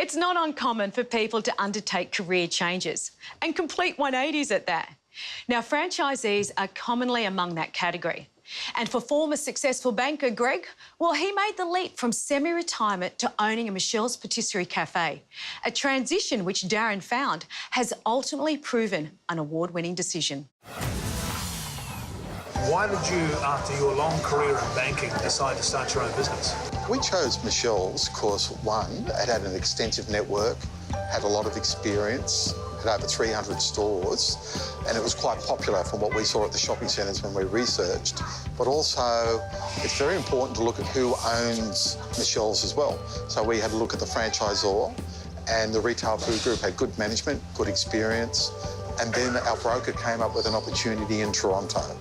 It's not uncommon for people to undertake career changes and complete 180s at that. Now, franchisees are commonly among that category. And for former successful banker Greg, well, he made the leap from semi-retirement to owning a Michel's Patisserie cafe, a transition which Darren found has ultimately proven an award-winning decision. Why did you, after your long career in banking, decide to start your own business? We chose Michel's because, one, it had an extensive network, had a lot of experience, had over 300 stores, and it was quite popular from what we saw at the shopping centres when we researched. But also, it's very important to look at who owns Michel's as well. So we had a look at the franchisor, and the retail food group had good management, good experience, and then our broker came up with an opportunity in Toronto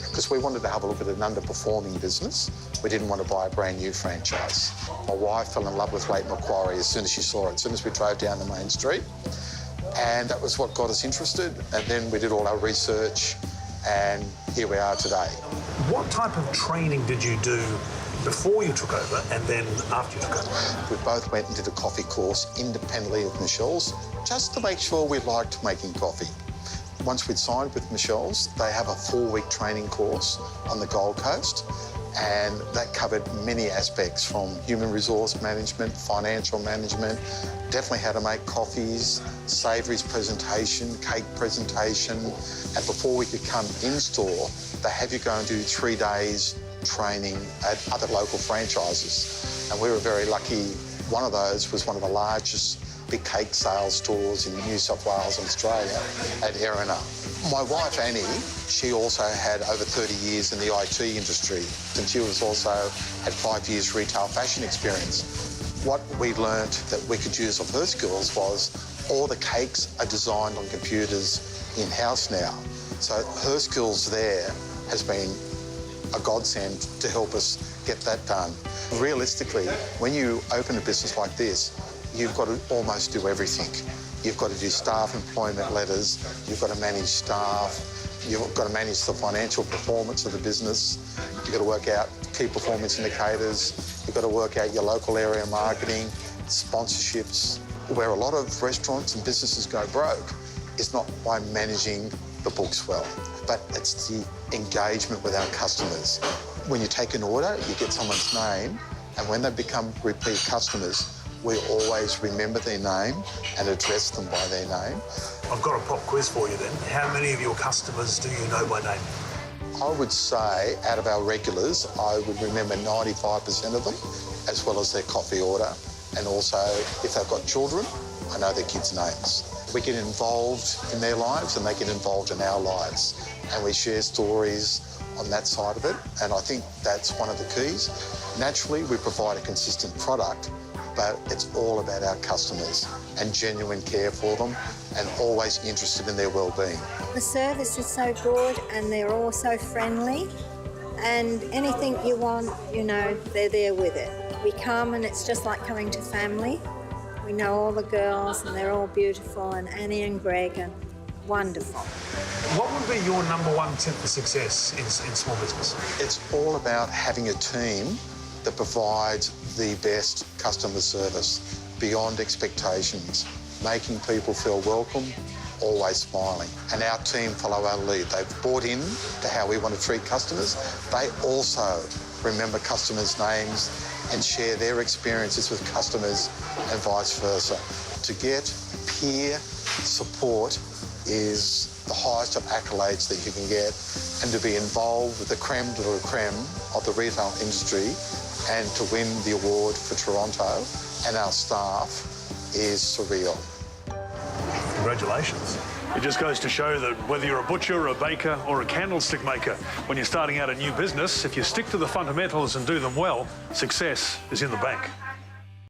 because we wanted to have a look at an underperforming business. We didn't want to buy a brand new franchise. My wife fell in love with Leighton Macquarie as soon as she saw it, as soon as we drove down the main street. And that was what got us interested. And then we did all our research, and here we are today. What type of training did you do before you took over and then after you took over? We both went and did a coffee course independently of Michel's, just to make sure we liked making coffee. Once we'd signed with Michel's, they have a 4-week training course on the Gold Coast, and that covered many aspects from human resource management, financial management, definitely how to make coffees, savouries presentation, cake presentation. And before we could come in-store, they have you go and do 3 days training at other local franchises. And we were very lucky. One of those was one of the largest big cake sales stores in New South Wales and Australia at Erina. My wife, Annie, she also had over 30 years in the IT industry, and she was also had 5 years retail fashion experience. What we learnt that we could use of her skills was all the cakes are designed on computers in-house now. So her skills there has been a godsend to help us get that done. Realistically, when you open a business like this, you've got to almost do everything. You've got to do staff employment letters, you've got to manage staff, you've got to manage the financial performance of the business, you've got to work out key performance indicators, you've got to work out your local area marketing, sponsorships. Where a lot of restaurants and businesses go broke is not by managing the books well, but it's the engagement with our customers. When you take an order, you get someone's name, and when they become repeat customers, we always remember their name and address them by their name. I've got a pop quiz for you then. How many of your customers do you know by name? I would say, out of our regulars, I would remember 95% of them, as well as their coffee order. And also, if they've got children, I know their kids' names. We get involved in their lives and they get involved in our lives. And we share stories on that side of it. And I think that's one of the keys. Naturally, we provide a consistent product, but it's all about our customers and genuine care for them and always interested in their well-being. The service is so good and they're all so friendly, and anything you want, you know, they're there with it. We come and it's just like coming to family. We know all the girls and they're all beautiful, and Annie and Greg are wonderful. What would be your #1 tip for success in small business? It's all about having a team that provides the best customer service beyond expectations, making people feel welcome, always smiling. And our team follow our lead. They've bought in to how we want to treat customers. They also remember customers' names and share their experiences with customers and vice versa. To get peer support is the highest of accolades that you can get, and to be involved with the creme de la creme of the retail industry and to win the award for Toronto and our staff is surreal. Congratulations. It just goes to show that whether you're a butcher, a baker or a candlestick maker, when you're starting out a new business, if you stick to the fundamentals and do them well, success is in the bank.